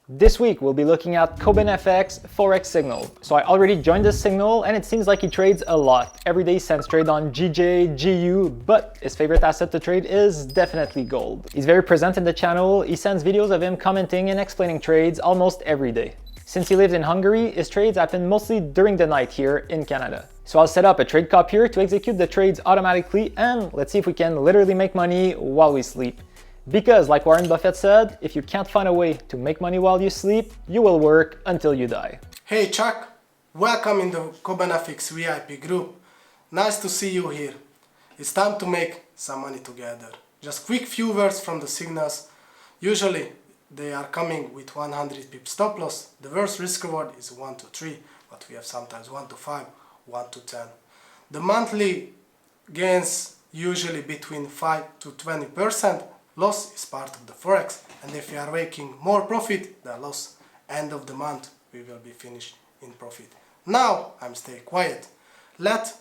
This week, we'll be looking at KobenFX Forex signal. So I already joined this signal and it seems like he trades a lot. Every day he sends trade on GJ, GU, but his favorite asset to trade is definitely gold. He's very present in the channel. He sends videos of him commenting and explaining trades almost every day. Since he lives in Hungary, his trades happen mostly during the night here in Canada. So I'll set up a trade copier to execute the trades automatically, and let's see if we can literally make money while we sleep. Because like Warren Buffett said, if you can't find a way to make money while you sleep, you will work until you die. Hey Chuck, welcome in the KobenFX VIP group. Nice to see you here. It's time to make some money together. Just quick few words from the signals. Usually they are coming with 100 pip stop loss. The worst risk reward is 1 to 3, but we have sometimes 1 to 5, 1 to 10. The monthly gains usually between 5 to 20%. Loss is part of the Forex, and if we are making more profit than loss, end of the month we will be finished in profit. Now I'm stay quiet. Let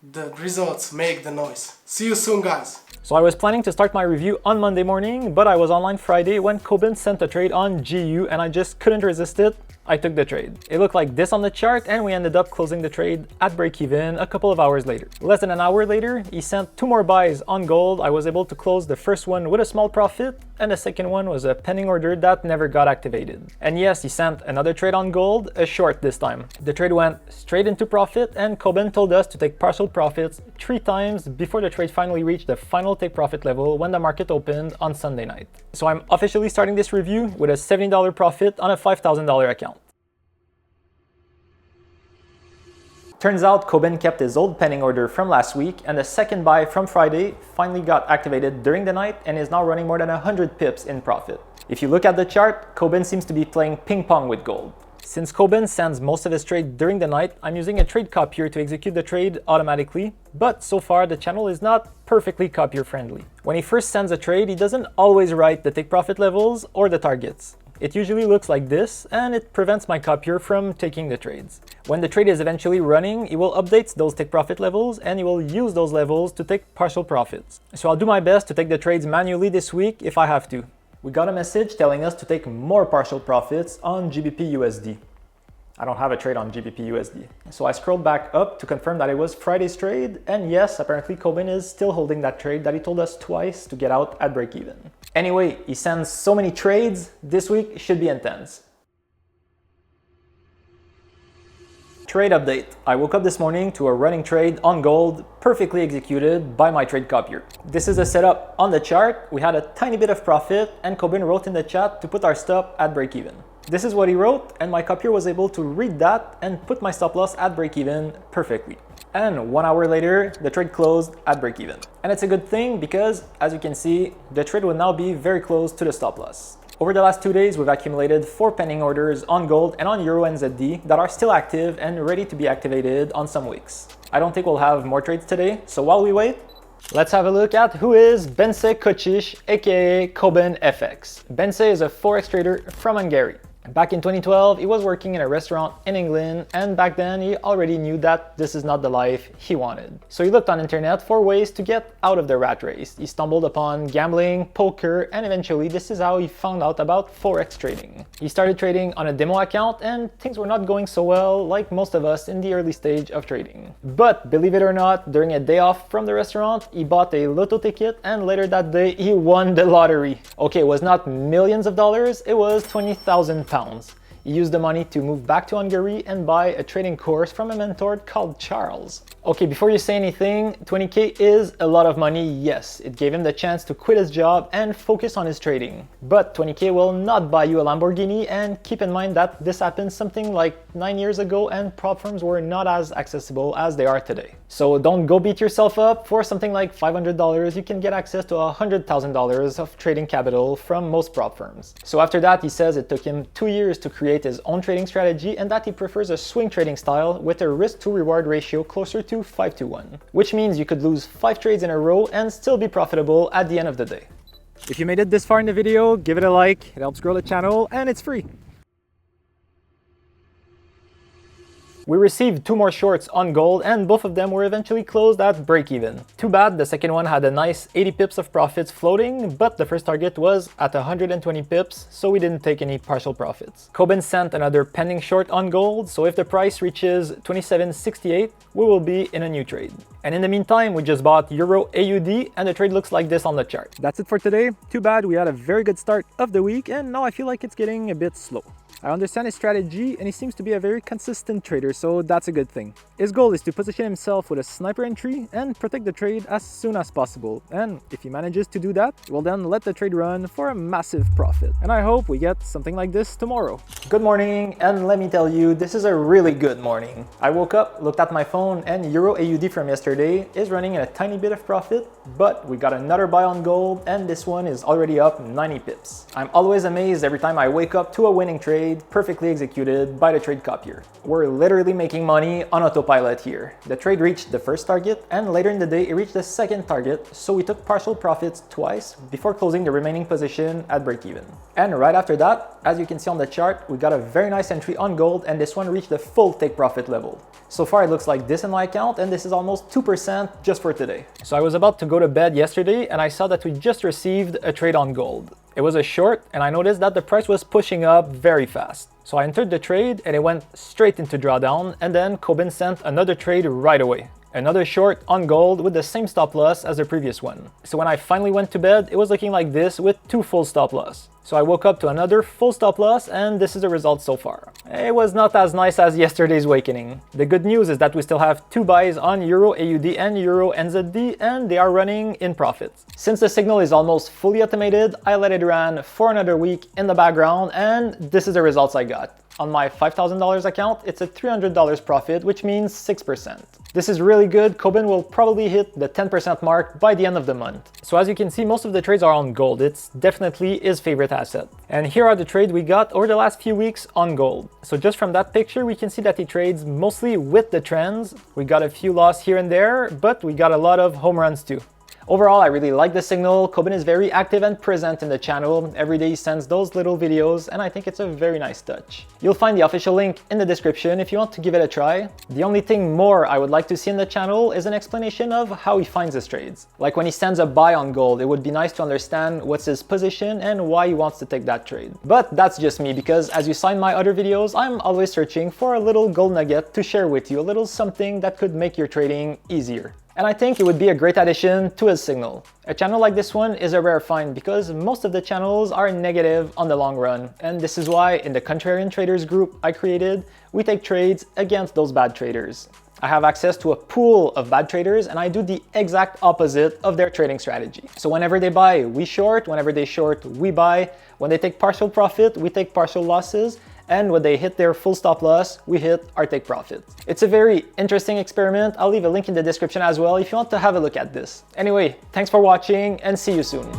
the results make the noise. See you soon, guys. So I was planning to start my review on Monday morning, but I was online Friday when Koben sent a trade on GU and I just couldn't resist it. I took the trade. It looked like this on the chart and we ended up closing the trade at break-even a couple of hours later. Less than an hour later, he sent 2 more buys on gold. I was able to close the first one with a small profit and the second one was a pending order that never got activated. And yes, he sent another trade on gold, a short this time. The trade went straight into profit and Koben told us to take partial profits 3 times before the trade finally reached the final take profit level when the market opened on Sunday night. So I'm officially starting this review with a $70 profit on a $5,000 account. Turns out Koben kept his old pending order from last week and the second buy from Friday finally got activated during the night and is now running more than 100 pips in profit. If you look at the chart, Koben seems to be playing ping pong with gold. Since Koben sends most of his trade during the night, I'm using a trade copier to execute the trade automatically, but so far the channel is not perfectly copier friendly. When he first sends a trade, he doesn't always write the take profit levels or the targets. It usually looks like this, and it prevents my copier from taking the trades. When the trade is eventually running, he will update those take profit levels and he will use those levels to take partial profits. So I'll do my best to take the trades manually this week if I have to. We got a message telling us to take more partial profits on GBP USD. I don't have a trade on GBP USD. So I scrolled back up to confirm that it was Friday's trade, and yes, apparently Koben is still holding that trade that he told us twice to get out at break even. Anyway, he sends so many trades, this week should be intense. Trade update. I woke up this morning to a running trade on gold, perfectly executed by my trade copier. This is the setup on the chart. We had a tiny bit of profit and Koben wrote in the chat to put our stop at break even. This is what he wrote and my copier was able to read that and put my stop loss at break even perfectly. And 1 hour later, the trade closed at break even. And it's a good thing because, as you can see, the trade will now be very close to the stop loss. Over the last 2 days, we've accumulated 4 pending orders on gold and on Euro and ZD that are still active and ready to be activated on some weeks. I don't think we'll have more trades today, so while we wait, let's have a look at who is Bence, aka KobenFX. Bence is a Forex trader from Hungary. Back in 2012, he was working in a restaurant in England, and back then he already knew that this is not the life he wanted. So he looked on internet for ways to get out of the rat race. He stumbled upon gambling, poker, and eventually this is how he found out about Forex trading. He started trading on a demo account and things were not going so well like most of us in the early stage of trading. But believe it or not, during a day off from the restaurant, he bought a lotto ticket and later that day he won the lottery. Okay, it was not millions of dollars, it was 20,000 pounds. He used the money to move back to Hungary and buy a trading course from a mentor called Charles. Okay, before you say anything, 20k is a lot of money, yes. It gave him the chance to quit his job and focus on his trading. But 20k will not buy you a Lamborghini, and keep in mind that this happened something like 9 years ago and prop firms were not as accessible as they are today. So don't go beat yourself up. For something like $500, you can get access to $100,000 of trading capital from most prop firms. So after that, he says it took him 2 years to create his own trading strategy and that he prefers a swing trading style with a risk to reward ratio closer to 5-to-1, which means you could lose 5 trades in a row and still be profitable at the end of the day. If you made it this far in the video, give it a like, it helps grow the channel and it's free. We received 2 more shorts on gold and both of them were eventually closed at break-even. Too bad the second one had a nice 80 pips of profits floating, but the first target was at 120 pips, so we didn't take any partial profits. Koben sent another pending short on gold, so if the price reaches 27.68, we will be in a new trade. And in the meantime, we just bought Euro AUD and the trade looks like this on the chart. That's it for today. Too bad we had a very good start of the week and now I feel like it's getting a bit slow. I understand his strategy and he seems to be a very consistent trader, so that's a good thing. His goal is to position himself with a sniper entry and protect the trade as soon as possible. And if he manages to do that, we'll then let the trade run for a massive profit. And I hope we get something like this tomorrow. Good morning, and let me tell you, this is a really good morning. I woke up, looked at my phone, and Euro AUD from yesterday is running in a tiny bit of profit, but we got another buy on gold and this one is already up 90 pips. I'm always amazed every time I wake up to a winning trade perfectly executed by the trade copier. We're literally making money on autopilot here. The trade reached the first target and later in the day it reached the second target, so we took partial profits twice before closing the remaining position at break-even. And right after that, as you can see on the chart, we got a very nice entry on gold and this one reached the full take profit level. So far it looks like this in my account and this is almost 2% just for today. So I was about to go to bed yesterday and I saw that we just received a trade on gold. It was a short and I noticed that the price was pushing up very fast. So I entered the trade and it went straight into drawdown and then Koben sent another trade right away. Another short on gold with the same stop loss as the previous one. So when I finally went to bed, it was looking like this with 2 full stop loss. So I woke up to another full stop loss and this is the result so far. It was not as nice as yesterday's awakening. The good news is that we still have 2 buys on Euro AUD and Euro NZD and they are running in profits. Since the signal is almost fully automated, I let it run for another week in the background and this is the results I got. On my $5,000 account, it's a $300 profit, which means 6%. This is really good. Koben will probably hit the 10% mark by the end of the month. So as you can see, most of the trades are on gold. It's definitely his favorite asset. And here are the trades we got over the last few weeks on gold. So just from that picture, we can see that he trades mostly with the trends. We got a few losses here and there, but we got a lot of home runs too. Overall, I really like the signal. Koben is very active and present in the channel. Every day he sends those little videos and I think it's a very nice touch. You'll find the official link in the description if you want to give it a try. The only thing more I would like to see in the channel is an explanation of how he finds his trades. Like when he sends a buy on gold, it would be nice to understand what's his position and why he wants to take that trade. But that's just me because as you saw in my other videos, I'm always searching for a little gold nugget to share with you, a little something that could make your trading easier. And I think it would be a great addition to his signal. A channel like this one is a rare find because most of the channels are negative on the long run. And this is why in the Contrarian Traders group I created, we take trades against those bad traders. I have access to a pool of bad traders and I do the exact opposite of their trading strategy. So whenever they buy, we short. Whenever they short, we buy. When they take partial profit, we take partial losses. And when they hit their full stop loss, we hit our take profit. It's a very interesting experiment. I'll leave a link in the description as well if you want to have a look at this. Anyway, thanks for watching and see you soon.